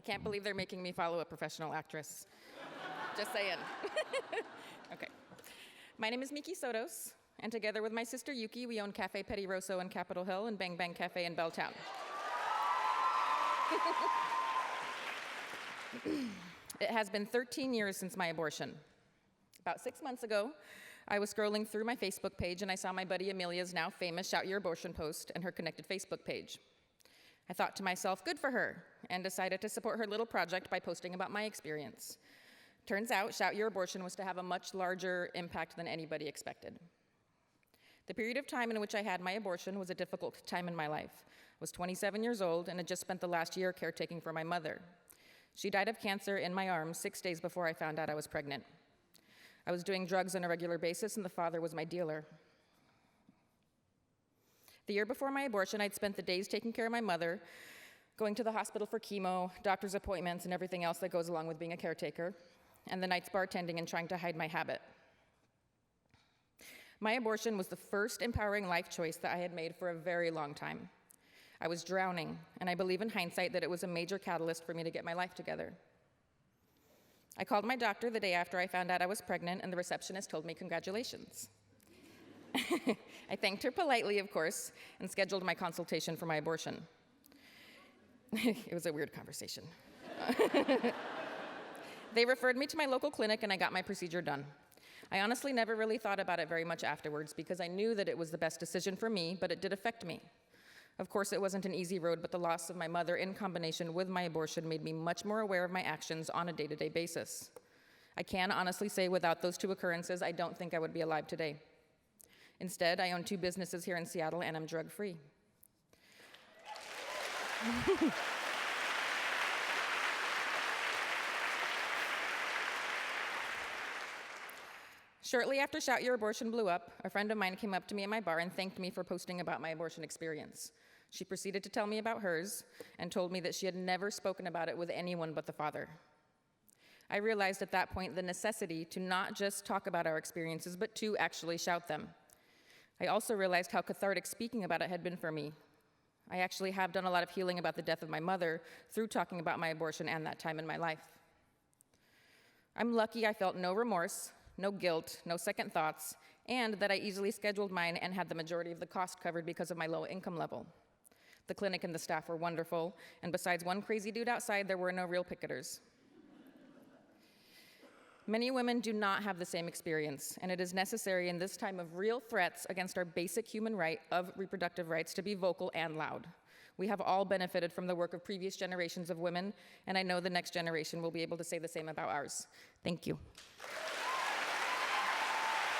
can't believe they're making me follow a professional actress. Just saying. Okay. My name is Miki Sodos, and together with my sister Yuki, we own Cafe Petit Rosso in Capitol Hill and Bang Bang Cafe in Belltown. It has been 13 years since my abortion. About 6 months ago, I was scrolling through my Facebook page and I saw my buddy Amelia's now famous Shout Your Abortion post and her connected Facebook page. I thought to myself, good for her, and decided to support her little project by posting about my experience. Turns out, Shout Your Abortion was to have a much larger impact than anybody expected. The period of time in which I had my abortion was a difficult time in my life. I was 27 years old and had just spent the last year caretaking for my mother. She died of cancer in my arms 6 days before I found out I was pregnant. I was doing drugs on a regular basis, and the father was my dealer. The year before my abortion, I'd spent the days taking care of my mother, going to the hospital for chemo, doctor's appointments, and everything else that goes along with being a caretaker, and the nights bartending and trying to hide my habit. My abortion was the first empowering life choice that I had made for a very long time. I was drowning, and I believe in hindsight that it was a major catalyst for me to get my life together. I called my doctor the day after I found out I was pregnant, and the receptionist told me congratulations. I thanked her politely, of course, and scheduled my consultation for my abortion. It was a weird conversation. They referred me to my local clinic, and I got my procedure done. I honestly never really thought about it very much afterwards because I knew that it was the best decision for me, but it did affect me. Of course, it wasn't an easy road, but the loss of my mother in combination with my abortion made me much more aware of my actions on a day-to-day basis. I can honestly say without those two occurrences, I don't think I would be alive today. Instead, I own 2 businesses here in Seattle, and I'm drug-free. Shortly after Shout Your Abortion blew up, a friend of mine came up to me at my bar and thanked me for posting about my abortion experience. She proceeded to tell me about hers and told me that she had never spoken about it with anyone but the father. I realized at that point the necessity to not just talk about our experiences, but to actually shout them. I also realized how cathartic speaking about it had been for me. I actually have done a lot of healing about the death of my mother through talking about my abortion and that time in my life. I'm lucky I felt no remorse, no guilt, no second thoughts, and that I easily scheduled mine and had the majority of the cost covered because of my low income level. The clinic and the staff were wonderful, and besides one crazy dude outside, there were no real picketers. Many women do not have the same experience, and it is necessary in this time of real threats against our basic human right of reproductive rights to be vocal and loud. We have all benefited from the work of previous generations of women, and I know the next generation will be able to say the same about ours. Thank you.